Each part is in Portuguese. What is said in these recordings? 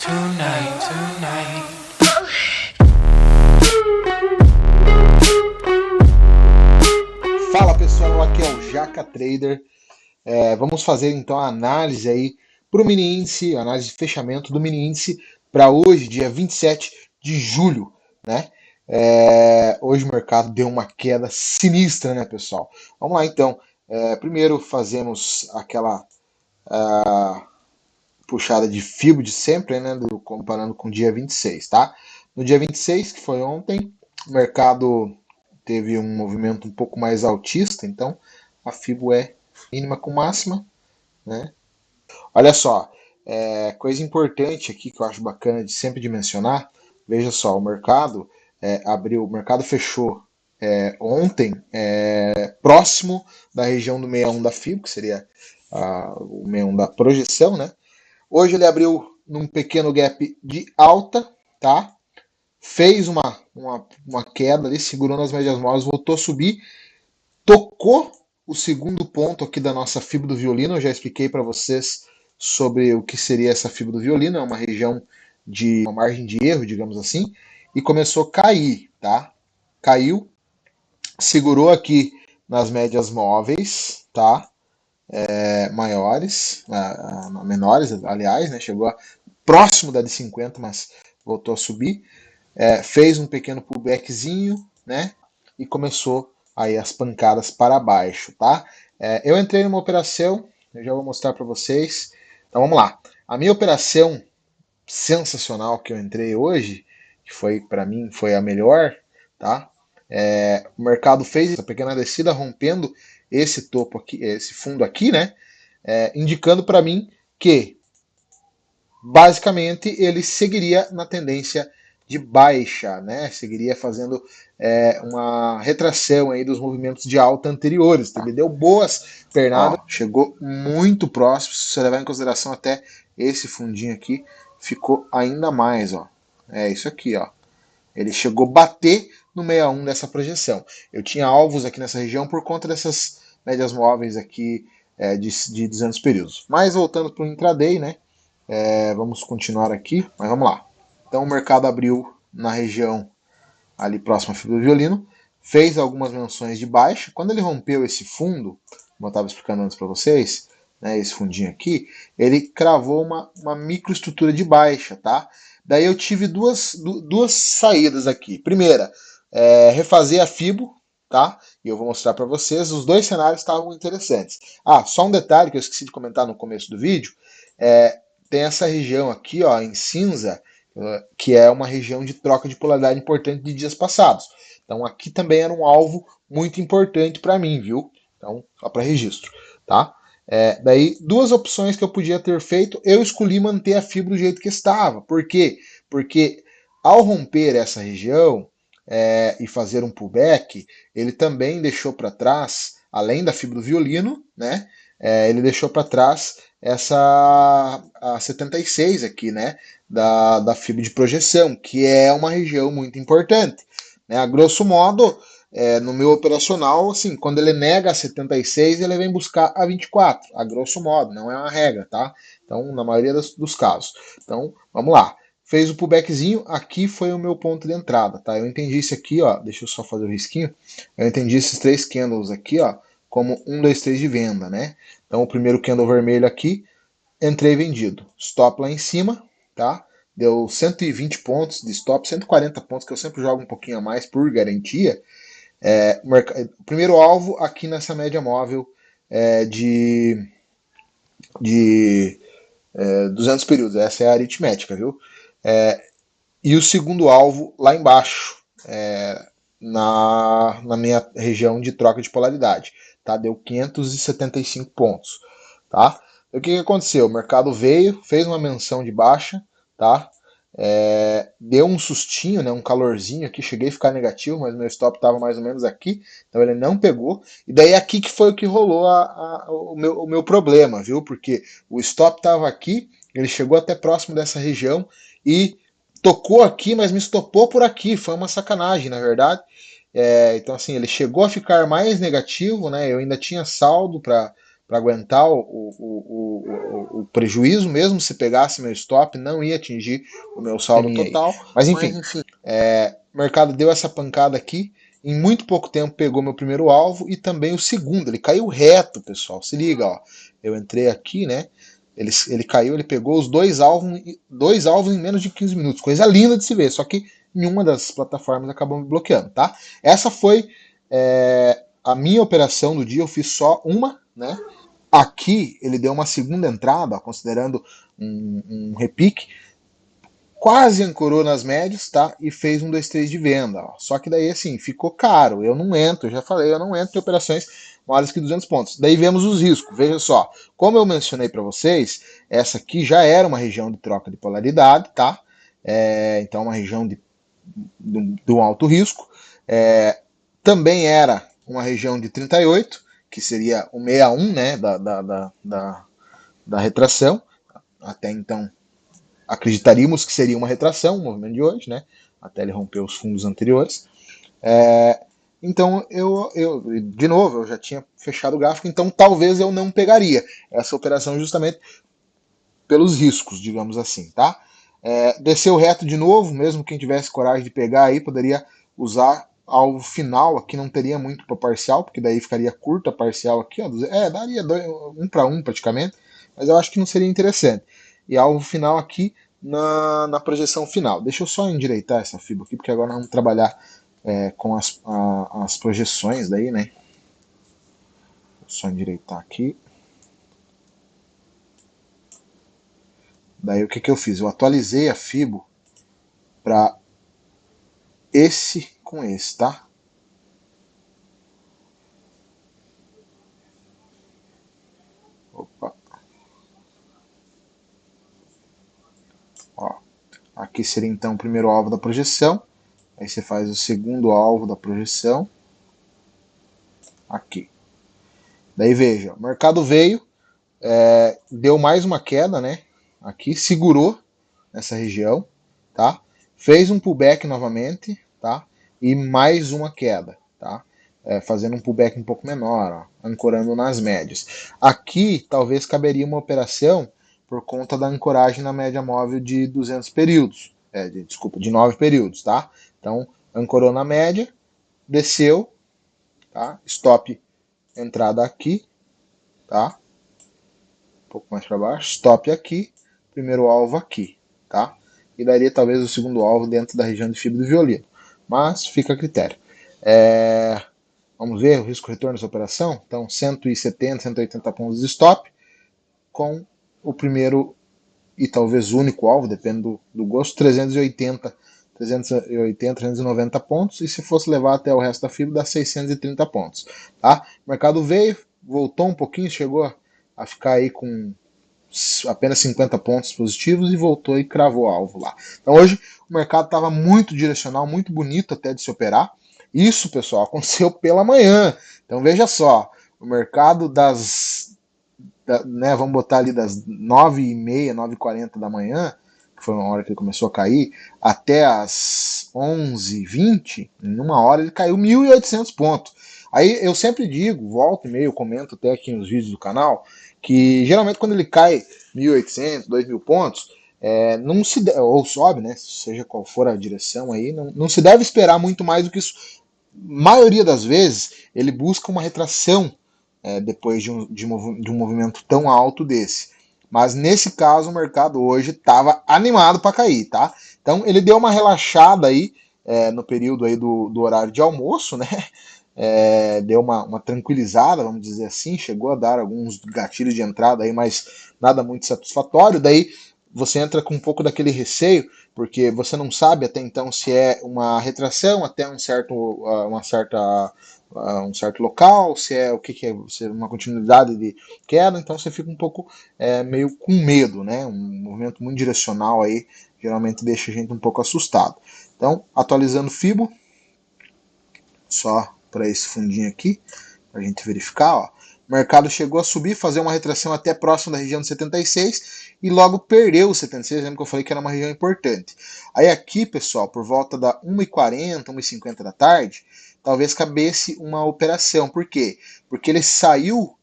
Tonight. Fala pessoal, aqui é o Jaca Trader. Vamos fazer então a análise aí para o mini índice, a análise de fechamento do mini índice para hoje, dia 27 de julho, né? Hoje o mercado deu uma queda sinistra, né, pessoal? Vamos lá então. Primeiro fazemos aquela puxada de FIBO de sempre, né, comparando com o dia 26, tá? No dia 26, que foi ontem, o mercado teve um movimento um pouco mais altista, então a FIBO é mínima com máxima, né? Olha só, coisa importante aqui que eu acho bacana de sempre de mencionar, veja só, o mercado abriu, o mercado fechou ontem próximo da região do 61 da FIBO, que seria o 61 da projeção, né? Hoje ele abriu num pequeno gap de alta, tá? Fez uma queda ali, segurou nas médias móveis, voltou a subir, tocou o segundo ponto aqui da nossa fibra do violino. Eu já expliquei para vocês sobre o que seria essa fibra do violino, é uma região de uma margem de erro, digamos assim, e começou a cair, tá? Caiu, segurou aqui nas médias móveis, tá? Maiores, menores, aliás, né? Chegou próximo da de 50, mas voltou a subir. Fez um pequeno pullbackzinho, né? E começou aí as pancadas para baixo, tá? Eu entrei numa operação, eu já vou mostrar para vocês. Então vamos lá. A minha operação sensacional que eu entrei hoje, que foi para mim foi a melhor, tá? O mercado fez essa pequena descida rompendo esse topo aqui, esse fundo aqui, né? Indicando para mim que basicamente ele seguiria na tendência de baixa, né? Seguiria fazendo uma retração aí dos movimentos de alta anteriores. Ele deu boas pernadas, chegou muito próximo. Se você levar em consideração até esse fundinho aqui, ficou ainda mais, ó. É isso aqui, ó. Ele chegou a bater no 61 dessa projeção. Eu tinha alvos aqui nessa região por conta dessas médias móveis aqui de 200 períodos. Mas voltando para o intraday, né? Vamos continuar aqui, mas vamos lá. Então o mercado abriu na região ali próxima à fibra do violino, fez algumas menções de baixa. Quando ele rompeu esse fundo, como eu estava explicando antes para vocês, né, esse fundinho aqui, ele cravou uma microestrutura de baixa, tá? Daí eu tive duas saídas aqui. Primeira, refazer a FIBO, tá? E eu vou mostrar para vocês. Os dois cenários estavam interessantes. Só um detalhe que eu esqueci de comentar no começo do vídeo. Tem essa região aqui, ó, em cinza, que é uma região de troca de polaridade importante de dias passados. Então aqui também era um alvo muito importante para mim, viu? Então, só para registro, tá? Daí, duas opções que eu podia ter feito, eu escolhi manter a fibra do jeito que estava. Por quê? Porque ao romper essa região e fazer um pullback, ele também deixou para trás, além da fibra do violino, né? Ele deixou para trás a 76 aqui, né? Da fibra de projeção, que é uma região muito importante. Né? A grosso modo, no meu operacional, assim, quando ele nega a 76, ele vem buscar a 24, a grosso modo, não é uma regra, tá? Então, na maioria dos casos. Então, vamos lá. Fez o pullbackzinho, aqui foi o meu ponto de entrada, tá? Eu entendi isso aqui, ó, deixa eu só fazer o risquinho. Eu entendi esses três candles aqui, ó, como 1, 2, 3 de venda, né? Então, o primeiro candle vermelho aqui, entrei vendido. Stop lá em cima, tá? Deu 120 pontos de stop, 140 pontos, que eu sempre jogo um pouquinho a mais por garantia. O primeiro alvo aqui nessa média móvel de 200 períodos, essa é a aritmética, viu? E o segundo alvo lá embaixo, na minha região de troca de polaridade, tá? Deu 575 pontos, tá? O que aconteceu? O mercado veio, fez uma menção de baixa, tá? Deu um sustinho, né, um calorzinho aqui, cheguei a ficar negativo, mas meu stop estava mais ou menos aqui, então ele não pegou, e daí aqui que foi o que rolou o meu problema, viu? Porque o stop estava aqui, ele chegou até próximo dessa região e tocou aqui, mas me estopou por aqui, foi uma sacanagem, na verdade. Então assim, ele chegou a ficar mais negativo, né? Eu ainda tinha saldo para para aguentar o prejuízo, mesmo se pegasse meu stop, não ia atingir o meu saldo total. Mas enfim, o mercado deu essa pancada aqui, em muito pouco tempo pegou meu primeiro alvo e também o segundo. Ele caiu reto, pessoal. Se liga, ó. Eu entrei aqui, né? Ele caiu, ele pegou os dois alvos em menos de 15 minutos. Coisa linda de se ver, só que nenhuma das plataformas acabou me bloqueando, tá? Essa foi a minha operação do dia, eu fiz só uma, né? Aqui ele deu uma segunda entrada, ó, considerando um repique, quase ancorou nas médias, tá? E fez 1, 2, 3 de venda. Ó. Só que daí, assim, ficou caro. Eu não entro, eu já falei, eu não entro em operações maiores que 200 pontos. Daí vemos os riscos. Veja só, como eu mencionei para vocês, essa aqui já era uma região de troca de polaridade, tá? Então, uma região de um alto risco. Também era uma região de 38, que seria o 61, né, da retração. Até então, acreditaríamos que seria uma retração, o movimento de hoje, né? Até ele romper os fundos anteriores. Então, de novo, eu já tinha fechado o gráfico, então talvez eu não pegaria essa operação justamente pelos riscos, digamos assim, tá? Desceu reto de novo, mesmo quem tivesse coragem de pegar aí, poderia usar alvo final, aqui não teria muito para parcial, porque daí ficaria curta a parcial aqui, ó, daria 1 para 1 praticamente, mas eu acho que não seria interessante. E alvo final aqui na projeção final. Deixa eu só endireitar essa fibra aqui, porque agora nós vamos trabalhar com as projeções daí, né? Só endireitar aqui. Daí o que eu fiz? Eu atualizei a Fibo para esse com esse, tá? Opa. Ó, aqui seria então o primeiro alvo da projeção. Aí você faz o segundo alvo da projeção. Aqui. Daí veja, o mercado veio, deu mais uma queda, né? Aqui, segurou nessa região, tá? Fez um pullback novamente, tá? E mais uma queda, tá? Fazendo um pullback um pouco menor, ó, ancorando nas médias. Aqui, talvez caberia uma operação por conta da ancoragem na média móvel de 200 períodos, de 9 períodos, tá? Então, ancorou na média, desceu, tá? Stop entrada aqui, tá? Um pouco mais para baixo, stop aqui, primeiro alvo aqui, tá? E daria talvez o segundo alvo dentro da região de fibra do violino, mas fica a critério. Vamos ver o risco retorno dessa operação? Então, 170, 180 pontos de stop, com o primeiro e talvez único alvo, depende do gosto, 380, 390 pontos, e se fosse levar até o resto da fibra, dá 630 pontos. Tá? O mercado veio, voltou um pouquinho, chegou a ficar aí com apenas 50 pontos positivos e voltou e cravou o alvo lá. Então hoje o mercado estava muito direcional, muito bonito até de se operar. Isso, pessoal, aconteceu pela manhã. Então veja só, o mercado vamos botar ali das 9h30, 9h40 da manhã, que foi uma hora que ele começou a cair, até as 11h20, em uma hora ele caiu 1.800 pontos. Aí eu sempre digo, volto e meio, comento até aqui nos vídeos do canal, que geralmente quando ele cai 1.800, 2.000 pontos, não se ou sobe, né, seja qual for a direção aí, não se deve esperar muito mais do que isso. Maioria das vezes ele busca uma retração depois de um movimento tão alto desse. Mas nesse caso o mercado hoje estava animado para cair, tá? Então ele deu uma relaxada aí no período aí do horário de almoço, né? Deu uma tranquilizada, vamos dizer assim, chegou a dar alguns gatilhos de entrada aí, mas nada muito satisfatório. Daí você entra com um pouco daquele receio, porque você não sabe até então se é uma retração até um certo local, se é se é uma continuidade de queda, então você fica um pouco meio com medo, né? Um movimento muito direcional aí geralmente deixa a gente um pouco assustado. Então, atualizando Fibo, só para esse fundinho aqui, para a gente verificar, ó. O mercado chegou a subir, fazer uma retração até próximo da região de 76 e logo perdeu o 76, lembra que eu falei que era uma região importante. Aí aqui, pessoal, por volta da 1h40, 1h50 da tarde, talvez cabesse uma operação. Por quê? Porque ele saiu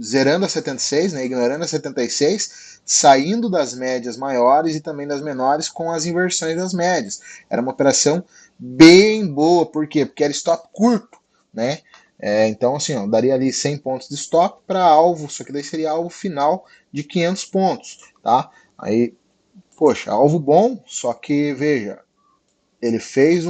zerando a 76, né, ignorando a 76, saindo das médias maiores e também das menores com as inversões das médias. Era uma operação bem boa, por quê? Porque era stop curto, né? Então, assim, ó, daria ali 100 pontos de stop para alvo, só que daí seria alvo final de 500 pontos, tá? Aí, poxa, alvo bom, só que, veja, ele fez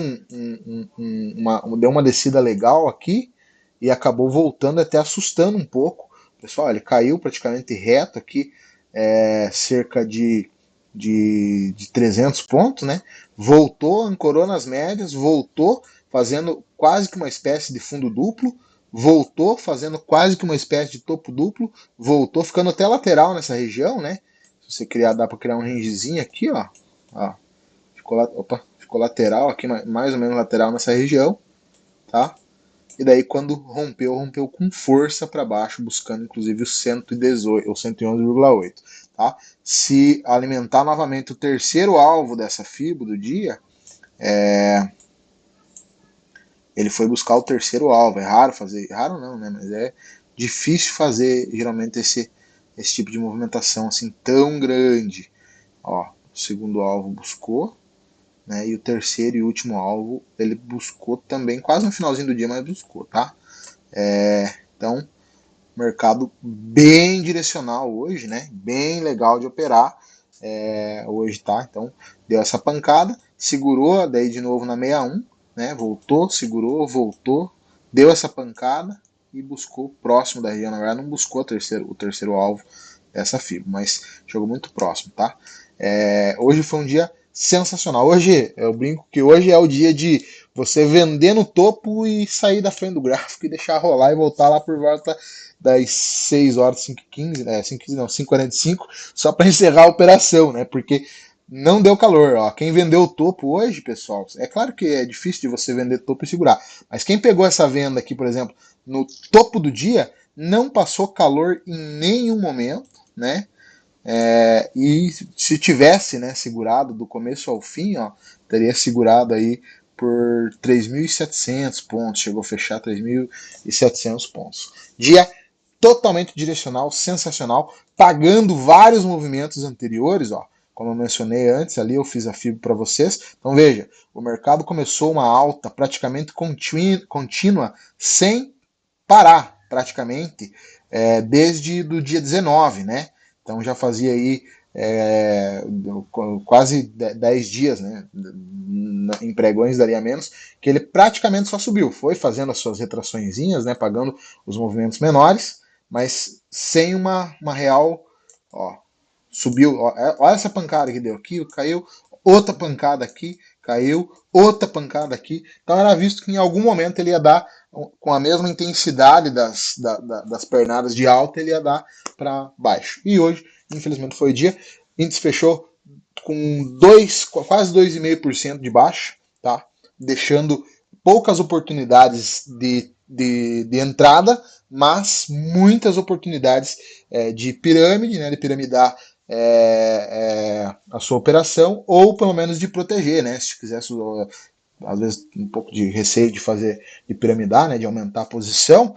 deu uma descida legal aqui e acabou voltando, até assustando um pouco. Pessoal, ele caiu praticamente reto aqui, cerca de 300 pontos, né? Voltou, ancorou nas médias, voltou fazendo quase que uma espécie de fundo duplo, voltou fazendo quase que uma espécie de topo duplo, voltou ficando até lateral nessa região, né? Se você criar, dá para criar um rangezinho aqui, ó. Ficou lateral aqui, mais ou menos lateral nessa região, tá? E daí quando rompeu com força para baixo, buscando inclusive o 118 ou 111,8, tá? Se alimentar novamente o terceiro alvo dessa FIBO do dia, ele foi buscar o terceiro alvo. É raro fazer, raro não, né? Mas é difícil fazer geralmente esse tipo de movimentação assim tão grande. Ó, o segundo alvo buscou, né, e o terceiro e último alvo ele buscou também, quase no finalzinho do dia, mas buscou, tá? Então, mercado bem direcional hoje, né? Bem legal de operar hoje, tá? Então, deu essa pancada, segurou, daí de novo na 61, né? Voltou, segurou, voltou, deu essa pancada e buscou próximo da região. Na verdade, não buscou o terceiro alvo dessa FIBO, mas jogou muito próximo, tá? Hoje foi um dia sensacional. Hoje, eu brinco que hoje é o dia de você vender no topo e sair da frente do gráfico e deixar rolar e voltar lá por volta das 6 horas, 5h15, 5h15 não, 5h45, só para encerrar a operação, né? Porque não deu calor. Ó. Quem vendeu o topo hoje, pessoal, é claro que é difícil de você vender topo e segurar, mas quem pegou essa venda aqui, por exemplo, no topo do dia, não passou calor em nenhum momento, né? E se tivesse, né, segurado do começo ao fim, ó, teria segurado aí por 3.700 pontos, chegou a fechar 3.700 pontos. Dia totalmente direcional, sensacional, pagando vários movimentos anteriores, ó. Como eu mencionei antes, ali eu fiz a FIBO para vocês. Então veja, o mercado começou uma alta praticamente contínua, sem parar, praticamente, desde do dia 19, né? Então já fazia aí quase 10 dias, né? Em pregões daria menos, que ele praticamente só subiu, foi fazendo as suas retraçõezinhas, né? Pagando os movimentos menores, mas sem uma real, ó, subiu, ó, olha essa pancada que deu aqui, caiu, outra pancada aqui, caiu, outra pancada aqui. Então era visto que em algum momento ele ia dar, com a mesma intensidade das pernadas de alta, ele ia dar para baixo. E hoje, infelizmente, foi o dia. O índice fechou com quase 2,5% de baixa, tá? Deixando poucas oportunidades de entrada, mas muitas oportunidades de pirâmide, né, de piramidar a sua operação, ou pelo menos de proteger, né? Se quisesse, às vezes, um pouco de receio de piramidar, né? De aumentar a posição,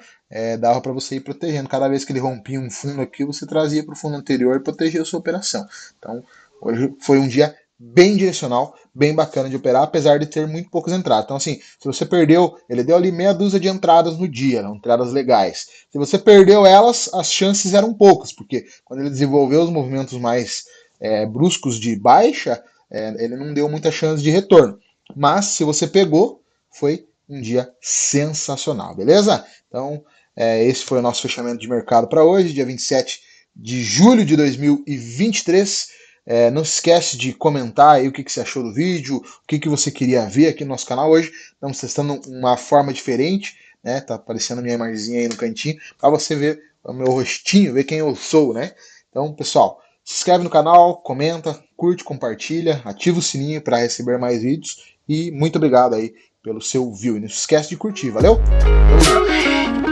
dava para você ir protegendo. Cada vez que ele rompia um fundo aqui, você trazia para o fundo anterior e protegia a sua operação. Então, hoje foi um dia bem direcional, bem bacana de operar, apesar de ter muito poucas entradas. Então, assim, se você perdeu, ele deu ali meia dúzia de entradas no dia, entradas legais. Se você perdeu elas, as chances eram poucas, porque quando ele desenvolveu os movimentos mais bruscos de baixa, ele não deu muita chance de retorno. Mas, se você pegou, foi um dia sensacional, beleza? Então, esse foi o nosso fechamento de mercado para hoje, dia 27 de julho de 2023. Não se esquece de comentar aí o que você achou do vídeo, o que você queria ver aqui no nosso canal hoje. Estamos testando uma forma diferente, né? Tá aparecendo a minha imagenzinha aí no cantinho, para você ver o meu rostinho, ver quem eu sou, né? Então, pessoal, se inscreve no canal, comenta, curte, compartilha, ativa o sininho para receber mais vídeos e muito obrigado aí pelo seu view. E não se esquece de curtir, valeu? Tamo junto.